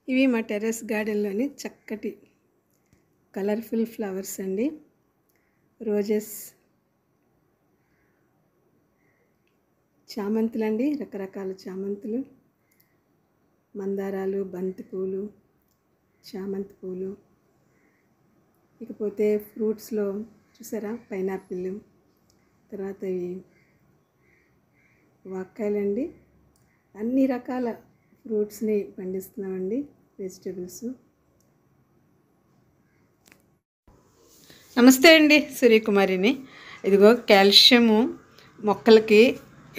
ఇవి మా టెర్రస్ గార్డెన్లోని చక్కటి కలర్ఫుల్ ఫ్లవర్స్ అండి. రోజెస్, చామంతులు అండి, రకరకాల చామంతులు, మందారాలు, బంతి పూలు, చామంతి పూలు. ఇకపోతే ఫ్రూట్స్లో చూసారా పైనాపిల్, తర్వాత ఇవి వాక్కాయలండి. అన్ని రకాల ఫ్రూట్స్ని పండిస్తున్నామండి, వెజిటేబుల్స్. నమస్తే అండి, సూర్యకుమారిని. ఇదిగో కాల్షియము మొక్కలకి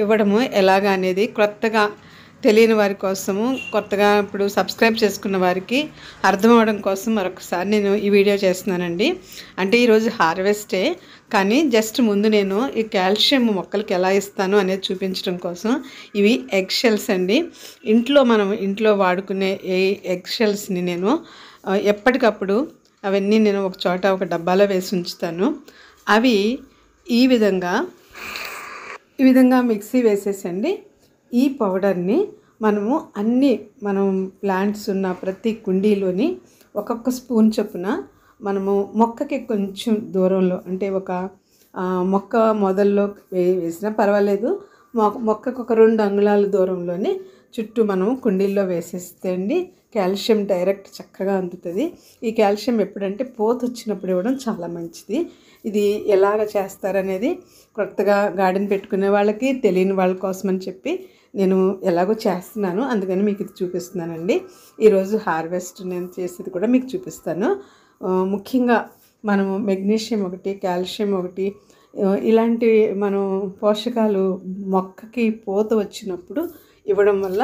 ఇవ్వడము ఎలాగా అనేది కొత్తగా తెలియని వారి కోసము, కొత్తగా ఇప్పుడు సబ్స్క్రైబ్ చేసుకున్న వారికి అర్థం అవ్వడం కోసం మరొకసారి నేను ఈ వీడియో చేస్తున్నానండి. అంటే ఈరోజు హార్వెస్టే, కానీ జస్ట్ ముందు నేను ఈ కాల్షియం మొక్కలకి ఎలా ఇస్తాను అనేది చూపించడం కోసం ఇవి ఎగ్ షెల్స్ అండి. మనం ఇంట్లో వాడుకునే ఈ ఎగ్ షెల్స్ని నేను ఎప్పటికప్పుడు అవన్నీ నేను ఒక చోట ఒక డబ్బాలో వేసి ఉంచుతాను. అవి ఈ విధంగా మిక్సీ వేసేసండి. ఈ పౌడర్ని మనం ప్లాంట్స్ ఉన్న ప్రతి కుండీలోని ఒక్కొక్క స్పూన్ చొప్పున మనము మొక్కకి కొంచెం దూరంలో, అంటే ఒక మొక్క మొదల్లో వేసినా పర్వాలేదు, మొక్కకు ఒక 2 అంగుళాల దూరంలోనే చుట్టూ మనం కుండీల్లో వేసేస్తే అండి కాల్షియం డైరెక్ట్ చక్కగా అందుతుంది. ఈ కాల్షియం ఎప్పుడంటే పోత వచ్చినప్పుడు ఇవ్వడం చాలా మంచిది. ఇది ఎలాగ చేస్తారనేది కొత్తగా గార్డెన్ పెట్టుకునే వాళ్ళకి, తెలియని వాళ్ళ కోసం అని చెప్పి నేను ఎలాగో చేస్తున్నాను, అందుకని మీకు ఇది చూపిస్తున్నానండి. ఈరోజు హార్వెస్ట్ నేను చేసేది కూడా మీకు చూపిస్తాను. ముఖ్యంగా మనము మెగ్నీషియం ఒకటి, కాల్షియం ఒకటి, ఇలాంటి మనం పోషకాలు మొక్కకి పూత వచ్చినప్పుడు ఇవ్వడం వల్ల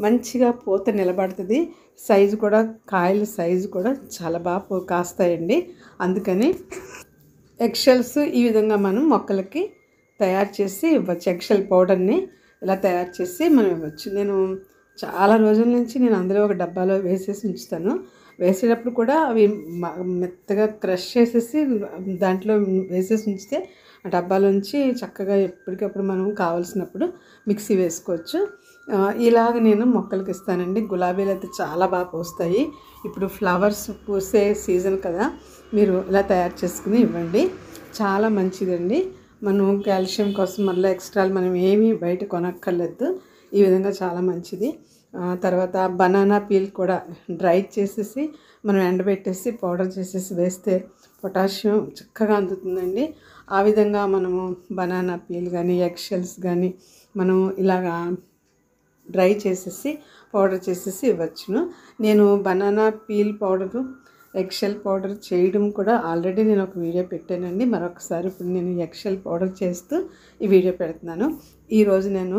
మంచిగా పూత నిలబడుతుంది. సైజు కూడా, కాయల సైజు కూడా చాలా బాగా కాస్తాయండి. అందుకని ఎగ్షెల్స్ ఈ విధంగా మనం మొక్కలకి తయారు చేసి ఇవ్వచ్చు. ఎగ్షెల్ పౌడర్ని ఇలా తయారు చేసి మనం ఇవ్వచ్చు. నేను చాలా రోజుల నుంచి నేను అందులో ఒక డబ్బాలో వేసేసి ఉంచుతాను. వేసేటప్పుడు కూడా అవి మెత్తగా క్రష్ చేసేసి దాంట్లో వేసేసి ఉంచితే ఆ డబ్బాలోంచి చక్కగా ఎప్పటికప్పుడు మనం కావాల్సినప్పుడు మిక్సీ వేసుకోవచ్చు. ఇలాగ నేను మొక్కలకి ఇస్తానండి. గులాబీలు అయితే చాలా బాగా పూస్తాయి. ఇప్పుడు ఫ్లవర్స్ పూసే సీజన్ కదా, మీరు ఇలా తయారు చేసుకుని ఇవ్వండి, చాలా మంచిదండి. మనం కాల్షియం కోసం మళ్ళీ ఎక్స్ట్రాలు మనం ఏమీ బయట కొనక్కర్లేదు. ఈ విధంగా చాలా మంచిది. తర్వాత బనానా పీల్ కూడా డ్రై చేసేసి మనం ఎండబెట్టేసి పౌడర్ చేసేసి వేస్తే పొటాషియం చక్కగా అందుతుందండి. ఆ విధంగా మనము బనానా పీల్ కానీ, ఎగ్ షెల్స్ కానీ మనం ఇలాగా డ్రై చేసేసి పౌడర్ చేసేసి ఇవ్వచ్చును. నేను banana peel powder, egg shell powder చేయడం కూడా ఆల్రెడీ నేను ఒక వీడియో పెట్టానండి. మరొకసారి ఇప్పుడు నేను ఎగ్ షెల్ పౌడర్ చేస్తూ ఈ వీడియో పెడుతున్నాను. ఈరోజు నేను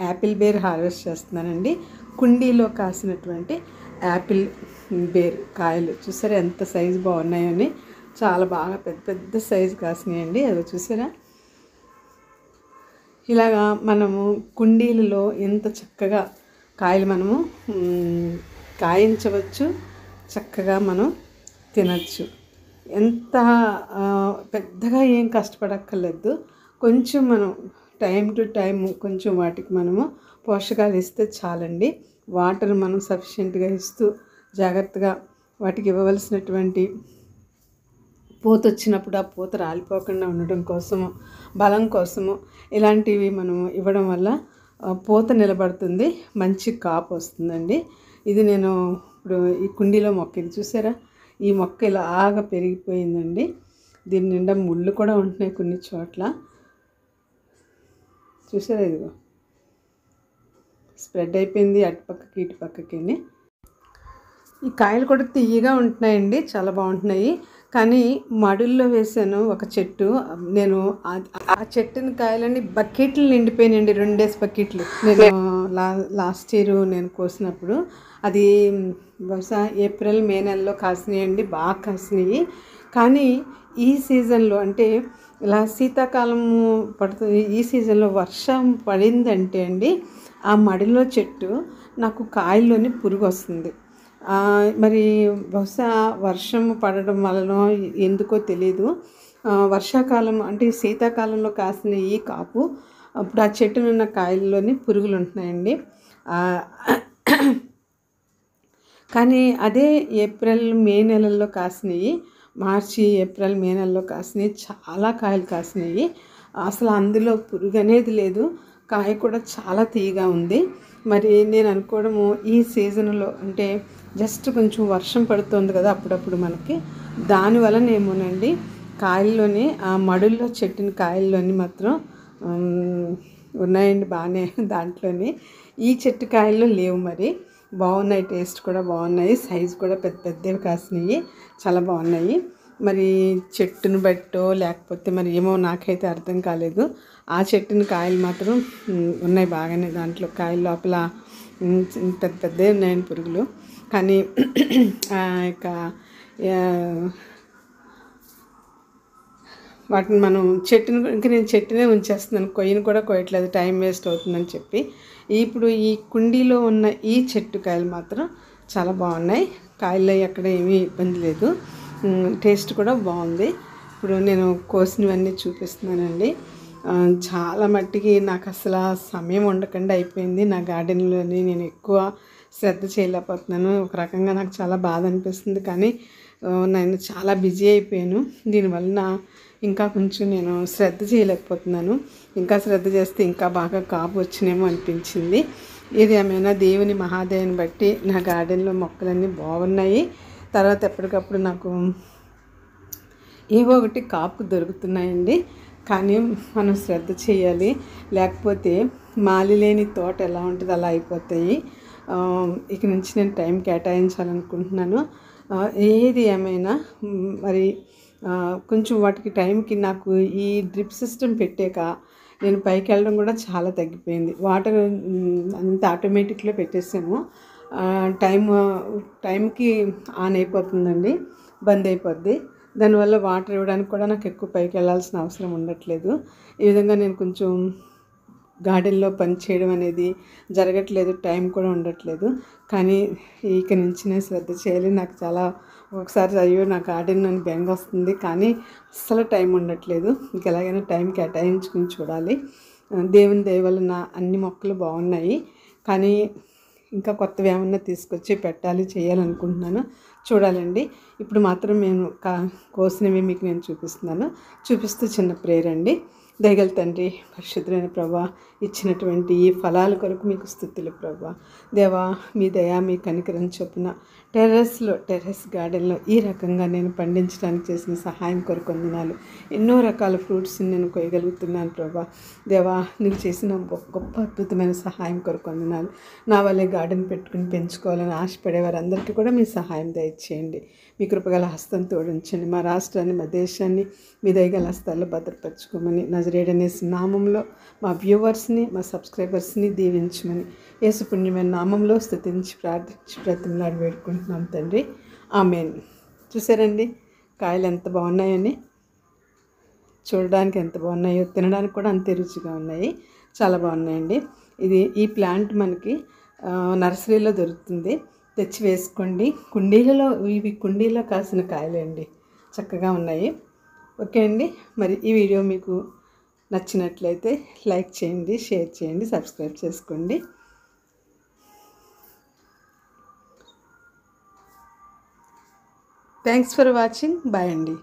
యాపిల్ బేర్ హార్వెస్ట్ చేస్తున్నానండి. కుండీలో కాసినటువంటి యాపిల్ బేర్ కాయలు చూసారా ఎంత సైజు బాగున్నాయని, చాలా బాగా పెద్ద పెద్ద సైజు కాసినాయండి. అది చూసారా, ఇలాగా మనము కుండీలలో ఎంత చక్కగా కాయలు మనము కాయించవచ్చు, చక్కగా మనం తినచ్చు. ఎంత పెద్దగా ఏం కష్టపడక్కర్లేదు. కొంచెం మనం టైం టు టైం కొంచెం వాటికి మనము పోషకాలు ఇస్తే చాలండి. వాటర్ మనం సఫిషియెంట్గా ఇస్తూ జాగ్రత్తగా వాటికి ఇవ్వవలసినటువంటి పూత వచ్చినప్పుడు ఆ పూత రాలిపోకుండా ఉండడం కోసము, బలం కోసము ఇలాంటివి మనం ఇవ్వడం వల్ల పూత నిలబడుతుంది, మంచి కాపు వస్తుందండి. ఇది నేను ఇప్పుడు ఈ కుండీలో మొక్క ఇది చూసారా, ఈ మొక్క ఇలాగా పెరిగిపోయిందండి. దీని నిండా ముళ్ళు కూడా ఉంటున్నాయి కొన్ని చోట్ల, చూసారా, ఇదిగో స్ప్రెడ్ అయిపోయింది అటుపక్కకి ఇటుపక్కకి. ఈ కాయలు కూడా తీయగా ఉంటున్నాయండి, చాలా బాగుంటున్నాయి. కానీ మడుల్లో వేసాను ఒక చెట్టు, నేను ఆ చెట్టుని కాయలన్నీ బకెట్లు నిండిపోయినాయండి, 2 బకెట్లు. నేను లాస్ట్ ఇయర్ నేను కోసినప్పుడు అది బహుశా ఏప్రిల్ మే నెలలో కాసినాయండి, బాగా కాసినాయి. కానీ ఈ సీజన్లో అంటే ఇలా శీతాకాలము పడుతుంది, ఈ సీజన్లో వర్షం పడిందంటే అండి ఆ మడిలో చెట్టు నాకు కాయల్లోని పురుగు వస్తుంది. మరి బహుశా వర్షం పడడం వలన ఎందుకో తెలీదు, వర్షాకాలం అంటే శీతాకాలంలో కాసిన ఈ కాపు ఇప్పుడు ఆ చెట్టునున్న కాయల్లోని పురుగులు ఉంటున్నాయండి. కానీ అదే ఏప్రిల్ మే నెలల్లో కాసినాయి, మార్చి ఏప్రిల్ మే నెలలో కాసినాయి, చాలా కాయలు కాసినాయి. అసలు అందులో పురుగు అనేది లేదు, కాయ కూడా చాలా తీయగా ఉంది. మరి నేను అనుకోవడము ఈ సీజన్లో అంటే జస్ట్ కొంచెం వర్షం పడుతుంది కదా అప్పుడప్పుడు మనకి, దానివల్లనేమోనండి కాయల్లోని ఆ మడుల్లో చెట్టిన కాయల్లోని మాత్రం ఉన్నాయండి బాగానే. దాంట్లోని ఈ చెట్టు కాయల్లో లేవు, మరి బాగున్నాయి, టేస్ట్ కూడా బాగున్నాయి, సైజు కూడా పెద్ద పెద్దవి కాసినాయి, చాలా బాగున్నాయి. మరి చెట్టును బట్టో లేకపోతే మరి ఏమో నాకైతే అర్థం కాలేదు. ఆ చెట్టుని కాయలు మాత్రం ఉన్నాయి బాగానే, దాంట్లో కాయల లోపల పెద్ద పెద్దవి ఉన్నాయండి పురుగులు. కానీ ఇక వాటిని మనం చెట్టును ఇంకా నేను చెట్టునే ఉంచేస్తున్నాను, కొయ్యను కూడా కోయట్లేదు, టైం వేస్ట్ అవుతుందని చెప్పి. ఇప్పుడు ఈ కుండీలో ఉన్న ఈ చెట్టు కాయలు మాత్రం చాలా బాగున్నాయి, కాయల్లో ఎక్కడ ఏమీ ఇబ్బంది లేదు, టేస్ట్ కూడా బాగుంది. ఇప్పుడు నేను కోసినవన్నీ చూపిస్తున్నానండి. చాలా మట్టికి నాకు అసలు సమయం ఉండకుండా అయిపోయింది. నా గార్డెన్లోని నేను ఎక్కువ శ్రద్ధ చేయలేకపోతున్నాను. ఒక రకంగా నాకు చాలా బాధ అనిపిస్తుంది, కానీ నేను చాలా బిజీ అయిపోయాను. దీనివలన ఇంకా కొంచెం నేను శ్రద్ధ చేయలేకపోతున్నాను. ఇంకా శ్రద్ధ చేస్తే ఇంకా బాగా కాపు వచ్చినేమో అనిపించింది. ఇది ఏమైనా దేవుని మహాదయాన్ని బట్టి నా గార్డెన్లో మొక్కలన్నీ బాగున్నాయి. తర్వాత ఎప్పటికప్పుడు నాకు ఏవో ఒకటి కాపు దొరుకుతున్నాయండి. కానీ మనం శ్రద్ధ చేయాలి, లేకపోతే మాలి లేని తోట ఎలా ఉంటుంది అలా అయిపోతాయి. ఇక నుంచి నేను టైం కేటాయించాలనుకుంటున్నాను. ఏది ఏమైనా మరి కొంచెం వాటికి టైంకి నాకు ఈ డ్రిప్ సిస్టమ్ పెట్టాక నేను పైకి వెళ్ళడం కూడా చాలా తగ్గిపోయింది. వాటర్ అంత ఆటోమేటిక్లో పెట్టేసాము, టైంకి ఆన్ అయిపోతుందండి, బంద్ అయిపోద్ది. దానివల్ల వాటర్ ఇవ్వడానికి కూడా నాకు ఎక్కువ పైకి వెళ్ళాల్సిన అవసరం ఉండట్లేదు. ఈ విధంగా నేను కొంచెం గార్డెన్లో పని చేయడం అనేది జరగట్లేదు, టైం కూడా ఉండట్లేదు. కానీ ఇక నుంచి నేను శ్రద్ధ చేయాలి. నాకు చాలా ఒకసారి అయ్యో నా గార్డెన్ నన్ను బెంగ వస్తుంది, కానీ అస్సలు టైం ఉండట్లేదు. ఇంక ఎలాగైనా టైం కేటాయించుకుని చూడాలి. దేవుని దయ వల్ల నా అన్ని మొక్కలు బాగున్నాయి, కానీ ఇంకా కొత్తవి ఏమన్నా తీసుకొచ్చి పెట్టాలి, చేయాలనుకుంటున్నాను. చూడాలండి. ఇప్పుడు మాత్రం నేను కోసినవి మీకు నేను చూపిస్తూ చిన్న ప్రేయర్ అండి. దయగల తండ్రి, పరిశుద్ధులైన ప్రభా, ఇచ్చినటువంటి ఈ ఫలాల కొరకు మీకు స్తుతులు ప్రభా. దేవా, మీ దయా మీ కనికరం చొప్పున టెర్రస్ గార్డెన్లో ఈ రకంగా నేను పండించడానికి చేసిన సహాయం కొరకు వందనాలు. ఎన్నో రకాల ఫ్రూట్స్ని నేను కొయ్యగలుగుతున్నాను ప్రభా. దేవా, నీవు చేసిన గొప్ప అద్భుతమైన సహాయం కొరకు వందనాలు. నా వల్లే గార్డెన్ పెట్టుకుని పెంచుకోవాలని ఆశపడే వారందరికీ కూడా మీ సహాయం దయచేయండి. మీ కృపగల హస్తం తోడించండి. మా రాష్ట్రాన్ని, మా దేశాన్ని మీ దయగల హస్తాల్లో భద్రపరచుకోమని నజరేయుడనే నామంలో మా వ్యూవర్స్ని, మా సబ్స్క్రైబర్స్ని దీవించమని యేసు పుణ్యమైన నామంలో స్తుతించి ప్రార్థించి బ్రతిమలాడి వేడుకుంటున్నాం తండ్రి. ఆమేన్. చూసారండి కాయలు ఎంత బాగున్నాయని, చూడడానికి ఎంత బాగున్నాయో, తినడానికి కూడా అంతే రుచిగా ఉన్నాయి, చాలా బాగున్నాయండి. ఈ ప్లాంట్ మనకి నర్సరీలో దొరుకుతుంది, తెచ్చి వేసుకోండి. ఇవి కుండీలో కాసిన కాయలండి, చక్కగా ఉన్నాయి. ఓకే అండి, మరి ఈ వీడియో మీకు నచ్చినట్లయితే లైక్ చేయండి, షేర్ చేయండి, సబ్స్క్రైబ్ చేసుకోండి. Thanks for watching. బాయ్ అండి.